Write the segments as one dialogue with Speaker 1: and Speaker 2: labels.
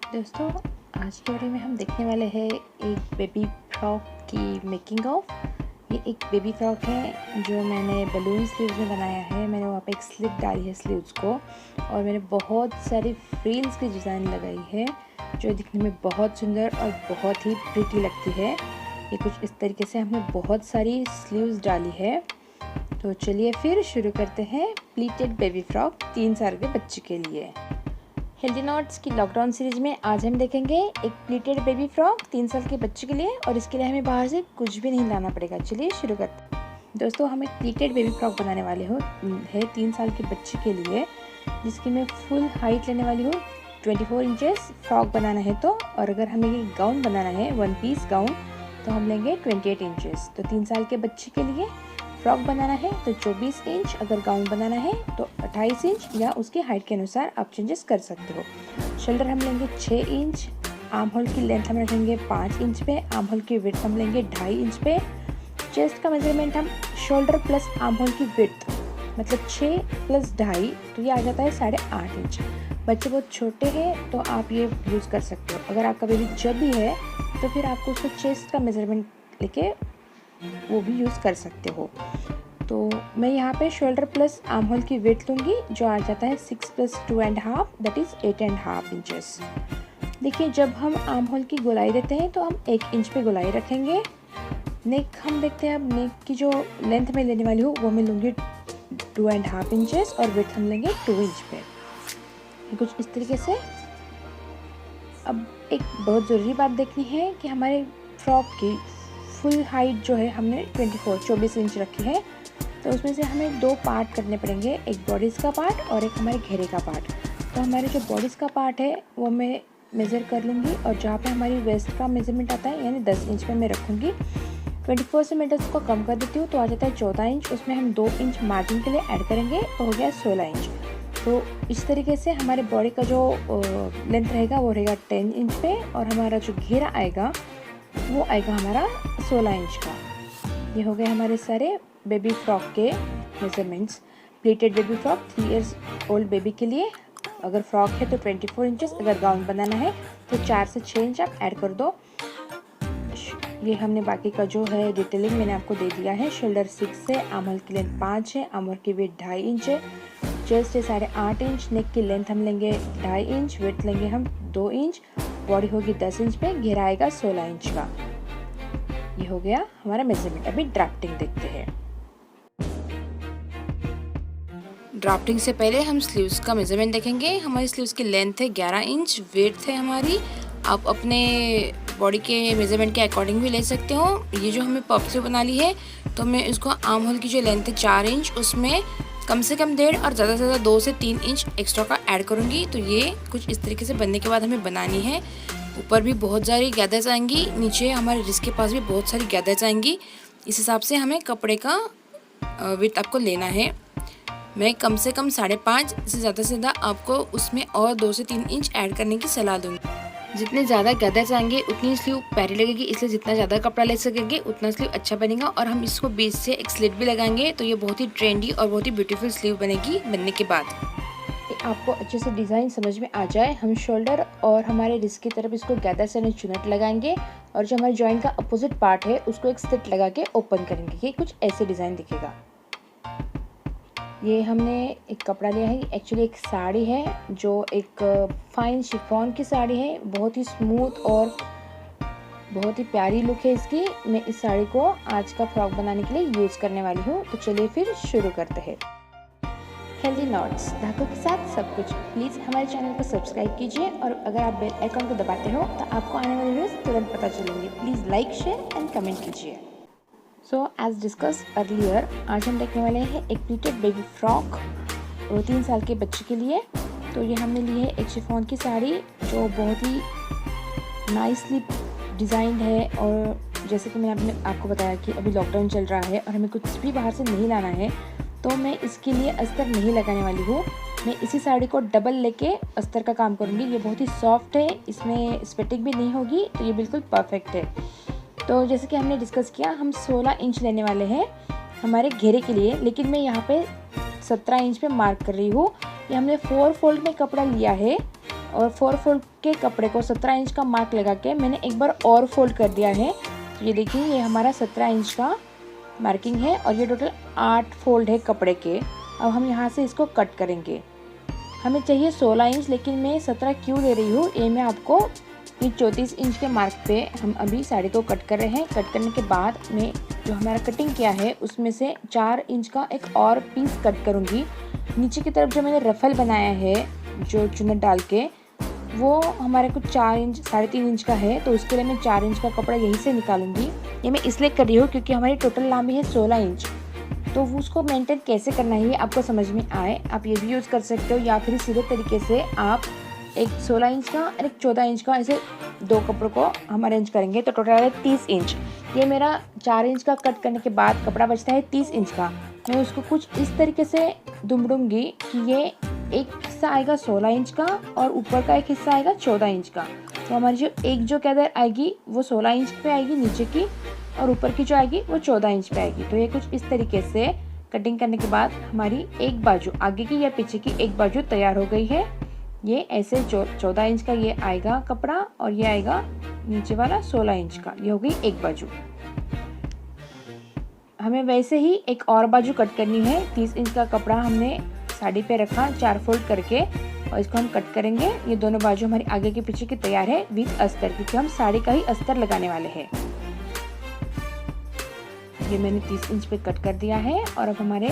Speaker 1: दोस्तों, आज की वीडियो में हम देखने वाले हैं एक बेबी फ्रॉक की मेकिंग ऑफ। ये एक बेबी फ्रॉक है जो मैंने बलून स्लीव्स में बनाया है। मैंने वहाँ पे एक स्लिप डाली है स्लीव्स को और मैंने बहुत सारी फ्रिल्स की डिज़ाइन लगाई है जो दिखने में बहुत सुंदर और बहुत ही प्रिटी लगती है। ये कुछ इस तरीके से हमने बहुत सारी स्लीव्स डाली है। तो चलिए फिर शुरू करते हैं प्लीटेड बेबी फ्रॉक 3 साल के बच्चे के लिए। हेल्दी नॉट्स की लॉकडाउन सीरीज में आज हम देखेंगे एक प्लीटेड बेबी फ्रॉक 3 साल के बच्चे के लिए, और इसके लिए हमें बाहर से कुछ भी नहीं लाना पड़ेगा। चलिए शुरू करते हैं। दोस्तों, हम एक प्लीटेड बेबी फ्रॉक बनाने वाले है 3 साल के बच्चे के लिए, जिसकी मैं फुल हाइट लेने वाली हूँ 24 इंचेस फ्रॉक बनाना है तो। और अगर हमें ये गाउन बनाना है 1 पीस गाउन तो हम लेंगे 28 इंचेस। तो 3 साल के बच्चे के लिए फ्रॉक बनाना है तो 24 इंच, अगर गाउन बनाना है तो 28 इंच, या उसकी हाइट के अनुसार आप चेंजेस कर सकते हो। शोल्डर हम लेंगे 6 इंच, आर्म होल की लेंथ हम रखेंगे 5 इंच पे, आर्म होल की विड्थ हम लेंगे 2.5 इंच पे। चेस्ट का मेजरमेंट हम शोल्डर प्लस आर्म होल की विड्थ मतलब 6 प्लस 2.5, तो ये आ जाता है 8.5 इंच। बच्चे बहुत छोटे हैं तो आप ये यूज़ कर सकते हो। अगर आपका बेबी चबी है तो फिर आपको उसको चेस्ट का मेजरमेंट लेके वो भी यूज़ कर सकते हो। तो मैं यहाँ पे शोल्डर प्लस आर्म होल की विड्थ लूँगी जो आ जाता है 6 प्लस 2.5 दैट इज़ 8.5 इंचेस। देखिए, जब हम आर्म होल की गोलाई देते हैं तो हम 1 इंच पे गोलाई रखेंगे। नेक हम देखते हैं, अब नेक की जो लेंथ में लेने वाली हूँ वो मैं लूँगी 2.5 इंचेस और विड्थ हम लेंगे 2 इंच पे, कुछ इस तरीके से। अब एक बहुत ज़रूरी बात देखनी है कि हमारे फ्रॉक की फुल हाइट जो है हमने 24 इंच रखी है, तो उसमें से हमें 2 पार्ट करने पड़ेंगे, एक बॉडीज़ का पार्ट और एक हमारे घेरे का पार्ट। तो हमारे जो बॉडीज़ का पार्ट है वो मैं मेज़र कर लूँगी, और जहाँ पे हमारी वेस्ट का मेज़रमेंट आता है यानी 10 इंच पे मैं रखूँगी। 24 से मैं 10 को कम कर देती हूँ तो आ जाता है 14 इंच। उसमें हम 2 इंच मार्जिन के लिए ऐड करेंगे तो हो गया 16 इंच। तो इस तरीके से हमारे बॉडी का जो लेंथ रहेगा वो रहेगा 10 इंच पे, और हमारा जो घेरा आएगा वो आएगा हमारा 16 इंच का। ये हो गए हमारे सारे बेबी फ्रॉक के measurements. Pleated baby frock 3 years old baby के लिए। अगर फ्रॉक है तो 24 इंचेस, अगर गाउन बनाना है तो 4 से 6 इंच आप ऐड कर दो। ये हमने बाकी का जो है डिटेलिंग मैंने आपको दे दिया है। शोल्डर 6 है, आर्म होल की लेंथ 5 है, आर्म होल की वेट 2.5 इंच है, चेस्ट है 8.5 इंच, नेक की लेंथ हम लेंगे 2.5 इंच, वेट लेंगे हम 2 इंच, बॉडी होगी 10 इंच पे, घेरा आएगा 16 इंच का। ये हो गया हमारा मेजरमेंट। अभी ड्राफ्टिंग देखते हैं। ड्राफ्टिंग से पहले हम स्लीव्स का मेजरमेंट देखेंगे। हमारी स्लीव्स की लेंथ है 11 इंच, विड्थ है हमारी, आप अपने बॉडी के मेजरमेंट के अकॉर्डिंग भी ले सकते हो। ये जो हमें पफ स्लीव बना ली है तो मैं इसको आर्म होल की जो लेंथ है 4 इंच, उसमें कम से कम 1.5 और ज़्यादा से ज़्यादा 2 से 3 इंच एक्स्ट्रा का ऐड करूँगी। तो ये कुछ इस तरीके से बनने के बाद हमें बनानी है। ऊपर भी बहुत सारी गैदर्स आएंगी, नीचे हमारे रिस्ट के पास भी बहुत सारी गैदर्स आएंगी। इस हिसाब से हमें कपड़े का विड्थ आपको लेना है। मैं कम से कम 5.5 से ज़्यादा आपको उसमें और 2 से 3 इंच ऐड करने की सलाह दूँगी। जितने ज़्यादा गैदर्स आएंगे उतनी स्लीव प्यारी लगेगी, इसलिए जितना ज़्यादा कपड़ा ले सकेंगे उतना स्लीव अच्छा बनेगा। और हम इसको बीच से एक स्लिट भी लगाएंगे तो ये बहुत ही ट्रेंडी और बहुत ही ब्यूटीफुल स्लीव बनेगी। बनने के बाद आपको अच्छे से डिज़ाइन समझ में आ जाए, हम शोल्डर और हमारे रिस्ट की तरफ इसको गैदर से चुनट लगाएंगे, और जो हमारे जॉइंट का अपोजिट पार्ट है उसको एक स्लिट लगा के ओपन करेंगे। ये कुछ ऐसे डिज़ाइन दिखेगा। ये हमने एक कपड़ा लिया है, एक्चुअली एक साड़ी है जो एक फाइन शिफॉन की साड़ी है, बहुत ही स्मूथ और बहुत ही प्यारी लुक है इसकी। मैं इस साड़ी को आज का फ्रॉक बनाने के लिए यूज़ करने वाली हूँ। तो चलिए फिर शुरू करते हैं। हेल्दी नॉट्स धागों के साथ सब कुछ। प्लीज़ हमारे चैनल को सब्सक्राइब कीजिए, और अगर आप बेल आइकन को दबाते हो तो आपको आने वाली वीडियोस तुरंत पता चलेंगी। Please like, share and comment कीजिए। सो एज डिस्कस अर्लियर, आज हम देखने वाले हैं एक प्लीटेड बेबी फ्रॉक 3 साल के बच्चे के लिए। तो ये हमने ली है एक शिफॉन की साड़ी जो बहुत ही नाइसली डिज़ाइंड है। और जैसे कि मैंने आपको बताया कि अभी लॉकडाउन चल रहा है और हमें कुछ भी बाहर से नहीं लाना है, तो मैं इसके लिए अस्तर नहीं लगाने वाली हूँ। मैं इसी साड़ी को डबल लेके अस्तर का काम करूँगी। ये बहुत ही सॉफ्ट है, इसमें स्वेटिंग भी नहीं होगी, तो ये बिल्कुल परफेक्ट है। तो जैसे कि हमने डिस्कस किया, हम 16 इंच लेने वाले हैं हमारे घेरे के लिए, लेकिन मैं यहाँ पे 17 इंच पे मार्क कर रही हूँ। ये हमने 4 फोल्ड में कपड़ा लिया है और 4 फोल्ड के कपड़े को 17 इंच का मार्क लगा के मैंने एक बार और फोल्ड कर दिया है। तो ये देखिए, ये हमारा 17 इंच का मार्किंग है और ये टोटल 8 फोल्ड है कपड़े के। अब हम यहाँ से इसको कट करेंगे। हमें चाहिए 16 इंच, लेकिन मैं 17 क्यों ले रही हूँ, ये मैं आपको ये 34 इंच के मार्क पे हम अभी साड़ी को कट कर रहे हैं। कट करने के बाद मैं जो हमारा कटिंग किया है उसमें से 4 इंच का एक और पीस कट करूँगी। नीचे की तरफ जो मैंने रफल बनाया है जो चुन्नट डाल के, वो हमारे कुछ 4 इंच 3.5 इंच का है, तो उसके लिए मैं 4 इंच का कपड़ा यहीं से निकालूंगी। ये मैं इसलिए कर रही हूँ क्योंकि हमारी टोटल लंबाई है 16 इंच, तो वो उसको मेंटेन कैसे करना है आपको समझ में आए आप ये भी यूज़ कर सकते हो, या फिर सीधे तरीके से आप एक 16 इंच का और एक 14 इंच का ऐसे 2 कपड़ों को हम अरेंज करेंगे तो टोटल है 30 इंच। ये मेरा 4 इंच का कट करने के बाद कपड़ा बचता है 30 इंच का। मैं उसको कुछ इस तरीके से दुमड़ूंगी कि ये एक हिस्सा आएगा 16 इंच का और ऊपर का एक हिस्सा आएगा 14 इंच का। तो हमारी जो एक जो कैदर आएगी वो 16 इंच पे आएगी नीचे की, और ऊपर की जो आएगी वो 14 इंच पे आएगी। तो ये कुछ इस तरीके से कटिंग करने के बाद हमारी एक बाजू आगे की या पीछे की एक बाजू तैयार हो गई है। ये ऐसे 14 इंच का ये आएगा कपड़ा और ये आएगा नीचे वाला 16 इंच का। ये हो गई एक बाजू। हमें वैसे ही एक और बाजू कट करनी है। 30 इंच का कपड़ा हमने साड़ी पे रखा 4 फोल्ड करके और इसको हम कट करेंगे। ये दोनों बाजू हमारी आगे के पीछे की तैयार है विद अस्तर, क्योंकि हम साड़ी का ही अस्तर लगाने वाले हैं। ये मैंने 30 इंच पे कट कर दिया है और अब हमारे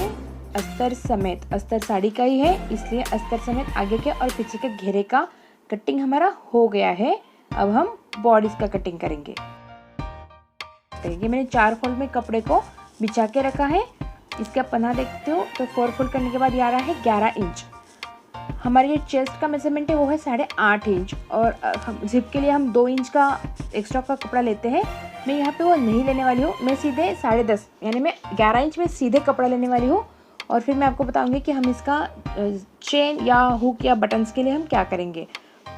Speaker 1: अस्तर समेत, अस्तर साड़ी का ही है इसलिए अस्तर समेत आगे के और पीछे के घेरे का कटिंग हमारा हो गया है। अब हम बॉडीज का कटिंग करेंगे। ये मैंने 4 फोल्ड में कपड़े को बिछा के रखा है। इसका पन्ना देखते हो तो 4 फोल्ड करने के बाद ये आ रहा है 11 इंच। हमारी जो चेस्ट का मेजरमेंट है वो है 8.5 इंच और जिप के लिए हम 2 इंच का एक्स्ट्रा का कपड़ा लेते हैं। मैं यहाँ पे वो नहीं लेने वाली हूँ, मैं सीधे 10.5 यानी मैं 11 इंच में सीधे कपड़ा लेने वाली हूँ। और फिर मैं आपको बताऊँगी कि हम इसका चेन या हुक या बटन्स के लिए हम क्या करेंगे।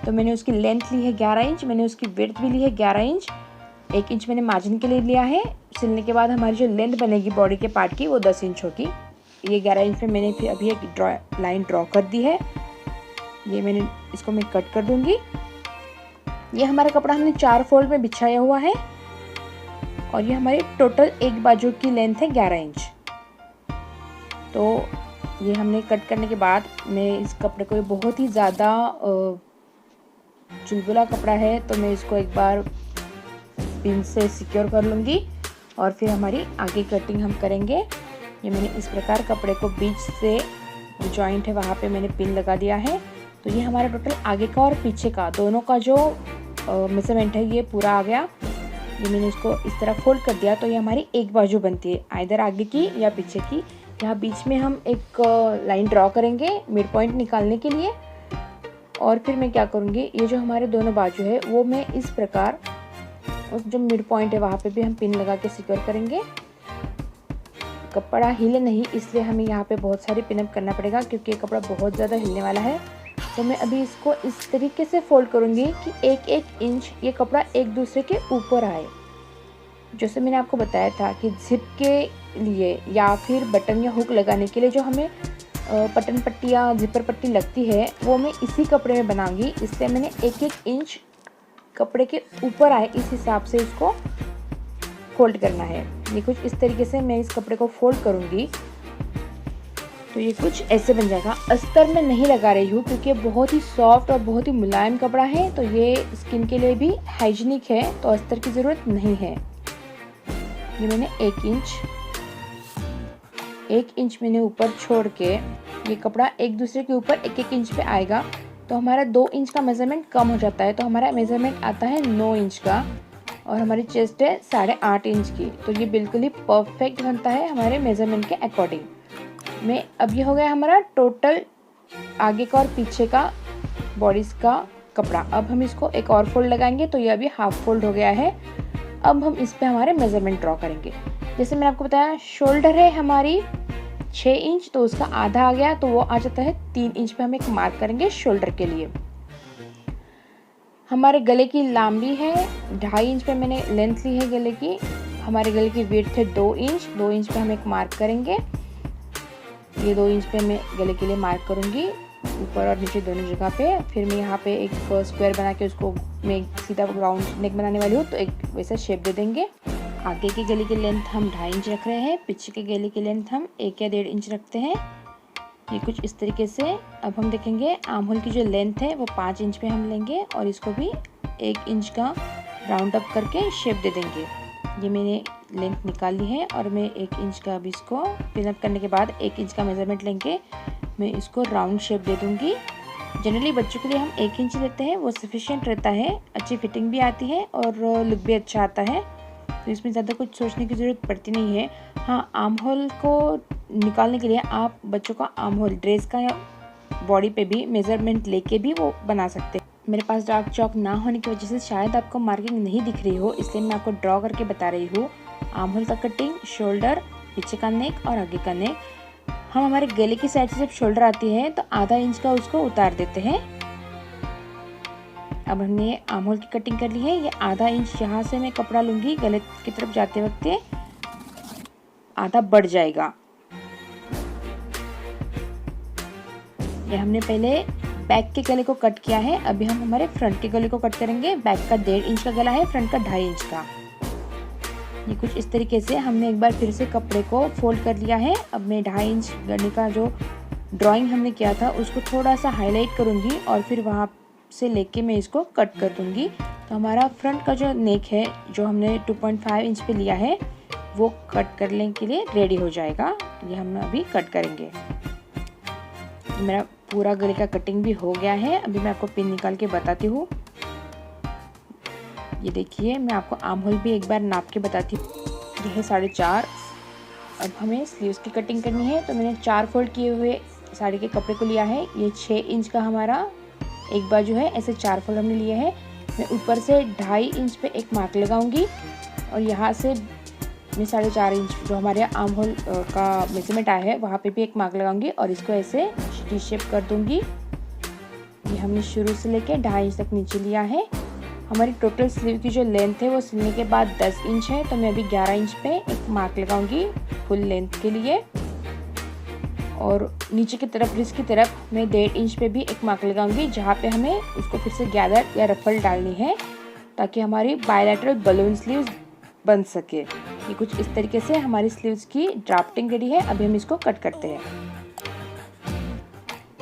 Speaker 1: तो मैंने उसकी लेंथ ली है 11 इंच, मैंने उसकी विड्थ भी ली है 11 इंच, 1 इंच मैंने मार्जिन के लिए लिया है। सिलने के बाद हमारी जो लेंथ बनेगी बॉडी के पार्ट की वो 10 इंच होगी। ये 11 इंच में मैंने फिर अभी एक लाइन ड्रॉ कर दी है। ये मैंने इसको मैं कट कर दूंगी। ये हमारा कपड़ा हमने 4 फोल्ड में बिछाया हुआ है और ये हमारी टोटल एक बाजू की लेंथ है 11 इंच। तो ये हमने कट करने के बाद मैं इस कपड़े को, बहुत ही ज़्यादा चुलबुला कपड़ा है तो मैं इसको एक बार पिन से सिक्योर कर लूँगी और फिर हमारी आगे कटिंग हम करेंगे। ये मैंने इस प्रकार कपड़े को बीच से जो जॉइंट है वहाँ पे मैंने पिन लगा दिया है। तो ये हमारा टोटल आगे का और पीछे का दोनों का जो मेजरमेंट है ये पूरा आ गया। ये मैंने इसको इस तरह फोल्ड कर दिया तो ये हमारी एक बाजू बनती है, आइदर आगे की या पीछे की। यहाँ बीच में हम एक लाइन ड्रॉ करेंगे मिड पॉइंट निकालने के लिए। और फिर मैं क्या करूँगी, ये जो हमारे दोनों बाजू है वो मैं इस प्रकार उस जो मिड पॉइंट है वहाँ पे भी हम पिन लगा के सिक्योर करेंगे। कपड़ा हिले नहीं इसलिए हमें यहाँ पे बहुत सारी पिनअप करना पड़ेगा क्योंकि ये कपड़ा बहुत ज़्यादा हिलने वाला है। तो मैं अभी इसको इस तरीके से फोल्ड करूँगी कि 1-1 इंच ये कपड़ा एक दूसरे के ऊपर आए। जैसे मैंने आपको बताया था कि जिप के लिए या फिर बटन या हुक लगाने के लिए जो हमें बटन पट्टी या जिपर पट्टी लगती है वो मैं इसी कपड़े में बनाऊंगी, इसलिए मैंने 1-1 इंच कपड़े के ऊपर आए इस हिसाब से इसको फोल्ड करना है। ये कुछ इस तरीके से मैं इस कपड़े को फोल्ड करूँगी तो ये कुछ ऐसे बन जाएगा। अस्तर में नहीं लगा रही हूँ क्योंकि बहुत ही सॉफ्ट और बहुत ही मुलायम कपड़ा है तो ये स्किन के लिए भी हाइजीनिक है तो अस्तर की ज़रूरत नहीं है। ये मैंने 1 इंच मैंने ऊपर छोड़ के ये कपड़ा एक दूसरे के ऊपर 1-1 इंच पे आएगा तो हमारा 2 इंच का मेज़रमेंट कम हो जाता है। तो हमारा मेज़रमेंट आता है 9 इंच का और हमारी चेस्ट है 8.5 इंच की। तो ये बिल्कुल ही परफेक्ट बनता है हमारे मेज़रमेंट के अकॉर्डिंग। मैं अब ये हो गया हमारा टोटल आगे का और पीछे का बॉडीज़ का कपड़ा। अब हम इसको एक और फोल्ड लगाएंगे तो ये अभी हाफ फोल्ड हो गया है। अब हम इस पे हमारे मेज़रमेंट ड्रॉ करेंगे। जैसे मैंने आपको बताया शोल्डर है हमारी 6 इंच तो उसका आधा आ गया तो वो आ जाता है 3 इंच पे हम एक मार्क करेंगे शोल्डर के लिए। हमारे गले की लंबाई है 2.5 इंच पे मैंने लेंथ ली है गले की। हमारे गले की विड्थ है 2 इंच पे हम एक मार्क करेंगे। ये 2 इंच पे मैं गले के लिए मार्क करूँगी। ऊपर और नीचे दोनों जगह पे। फिर मैं यहाँ पे एक स्क्वायर बना के उसको मैं सीधा राउंड नेक बनाने वाली हूँ, तो एक वैसा शेप दे देंगे। आगे के गले की लेंथ हम 2.5 इंच रख रहे हैं, पीछे के गले की लेंथ हम 1 या 1.5 इंच रखते हैं। ये कुछ इस तरीके से। अब हम देखेंगे आर्म होल की जो लेंथ है वो 5 इंच पे हम लेंगे और इसको भी 1 इंच का राउंड अप करके शेप दे देंगे। ये मैंने लेंथ निकाल ली है और मैं 1 इंच का अभी इसको पिन अप करने के बाद 1 इंच का मेजरमेंट लेंगे मैं इसको राउंड शेप दे दूँगी। जनरली बच्चों के लिए हम 1 इंच लेते हैं, वो सफिशिएंट रहता है, अच्छी फिटिंग भी आती है और लुक भी अच्छा आता है, तो इसमें ज़्यादा कुछ सोचने की ज़रूरत पड़ती नहीं है। हाँ, आर्म होल को निकालने के लिए आप बच्चों का आर्म होल ड्रेस का या बॉडी पे भी मेज़रमेंट लेके भी वो बना सकते हैं। मेरे पास डार्क चॉक ना होने की वजह से शायद आपको मार्किंग नहीं दिख रही हो, इसलिए मैं आपको ड्रॉ करके बता रही हूँ। आर्म होल का कटिंग, शोल्डर, पीछे का नेक और आगे का नेक। हम हमारे गले की साइड से जब शोल्डर आती है तो आधा इंच का उसको उतार देते हैं। अब हमने आर्म होल की कटिंग कर ली है। ये आधा इंच यहाँ से मैं कपड़ा लूँगी, गले की तरफ जाते वक्त आधा बढ़ जाएगा। ये हमने पहले बैक के गले को कट किया है, अभी हम हमारे फ्रंट के गले को कट करेंगे। बैक का 1.5 इंच का गला है, फ्रंट का 2.5 इंच का। ये कुछ इस तरीके से हमने एक बार फिर से कपड़े को फोल्ड कर लिया है। अब मैं 2.5 इंच गले का जो ड्राइंग हमने किया था उसको थोड़ा सा हाईलाइट करूँगी और फिर वहाँ से लेके मैं इसको कट कर दूँगी। तो हमारा फ्रंट का जो नेक है जो हमने 2.5 इंच पे लिया है वो कट करने के लिए रेडी हो जाएगा। ये हम अभी कट करेंगे। मेरा पूरा गले का कटिंग भी हो गया है। अभी मैं आपको पिन निकाल के बताती हूँ। ये देखिए, मैं आपको आर्म होल भी एक बार नाप के बताती हूँ। ये है 4.5। अब हमें स्लीव्स की कटिंग करनी है, तो मैंने 4 फोल्ड किए हुए साड़ी के कपड़े को लिया है। ये 6 इंच का हमारा एक बाजू है, ऐसे 4 फोल्ड हमने लिए हैं। मैं ऊपर से 2.5 इंच पे एक मार्क लगाऊंगी और यहाँ से मैं 4.5 इंच जो हमारे आर्म होल का मेजरमेंट आया है वहाँ पे भी एक मार्क लगाऊंगी और इसको ऐसे टी शेप कर दूंगी। ये हमने शुरू से लेके 2.5 इंच तक नीचे लिया है। हमारी टोटल स्लीव की जो लेंथ है वो सिलने के बाद 10 इंच है, तो मैं अभी 11 इंच पे एक मार्क लगाऊंगी फुल लेंथ के लिए। और नीचे की तरफ रिस्ट की तरफ मैं 1.5 इंच पे भी एक मार्क लगाऊंगी, जहाँ पे हमें उसको फिर से गैदर या रफल डालनी है ताकि हमारी बायलैटरल बलून स्लीव्स बन सके। ये कुछ इस तरीके से हमारी स्लीव्स की ड्राफ्टिंग रेडी है। अभी हम इसको कट करते हैं।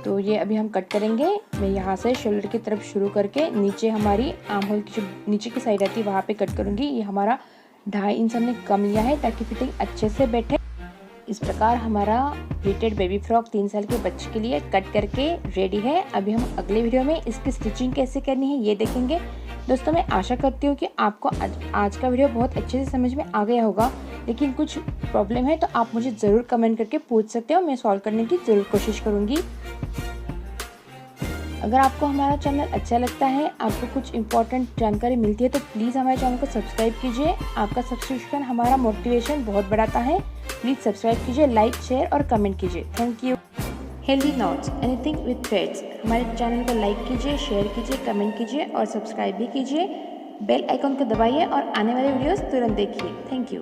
Speaker 1: तो ये अभी हम कट करेंगे। मैं यहाँ से शोल्डर की तरफ शुरू करके नीचे हमारी आर्म होल की जो नीचे की साइड आती है वहाँ पे कट करूँगी। ये हमारा 2.5 इंच हमने कम लिया है ताकि फिटिंग अच्छे से बैठे। इस प्रकार हमारा प्लीटेड बेबी फ्रॉक 3 साल के बच्चे के लिए कट करके रेडी है। अभी हम अगले वीडियो में इसकी स्टिचिंग कैसे करनी है ये देखेंगे। दोस्तों, मैं आशा करती हूँ कि आपको आज का वीडियो बहुत अच्छे से समझ में आ गया होगा, लेकिन कुछ प्रॉब्लम है तो आप मुझे ज़रूर कमेंट करके पूछ सकते हो, मैं सॉल्व करने की ज़रूर कोशिश करूँगी। अगर आपको हमारा चैनल अच्छा लगता है, आपको कुछ इम्पोर्टेंट जानकारी मिलती है, तो प्लीज़ हमारे चैनल को सब्सक्राइब कीजिए। आपका सब्सक्रिप्शन हमारा मोटिवेशन बहुत बढ़ाता है। प्लीज़ सब्सक्राइब कीजिए, लाइक, शेयर और कमेंट कीजिए। Thank you. Healthy knots, anything with threads, हमारे चैनल को लाइक कीजिए, शेयर कीजिए, कमेंट कीजिए और सब्सक्राइब भी कीजिए। बेल आइकन को दबाइए और आने वाले वीडियोस तुरंत देखिए। Thank you.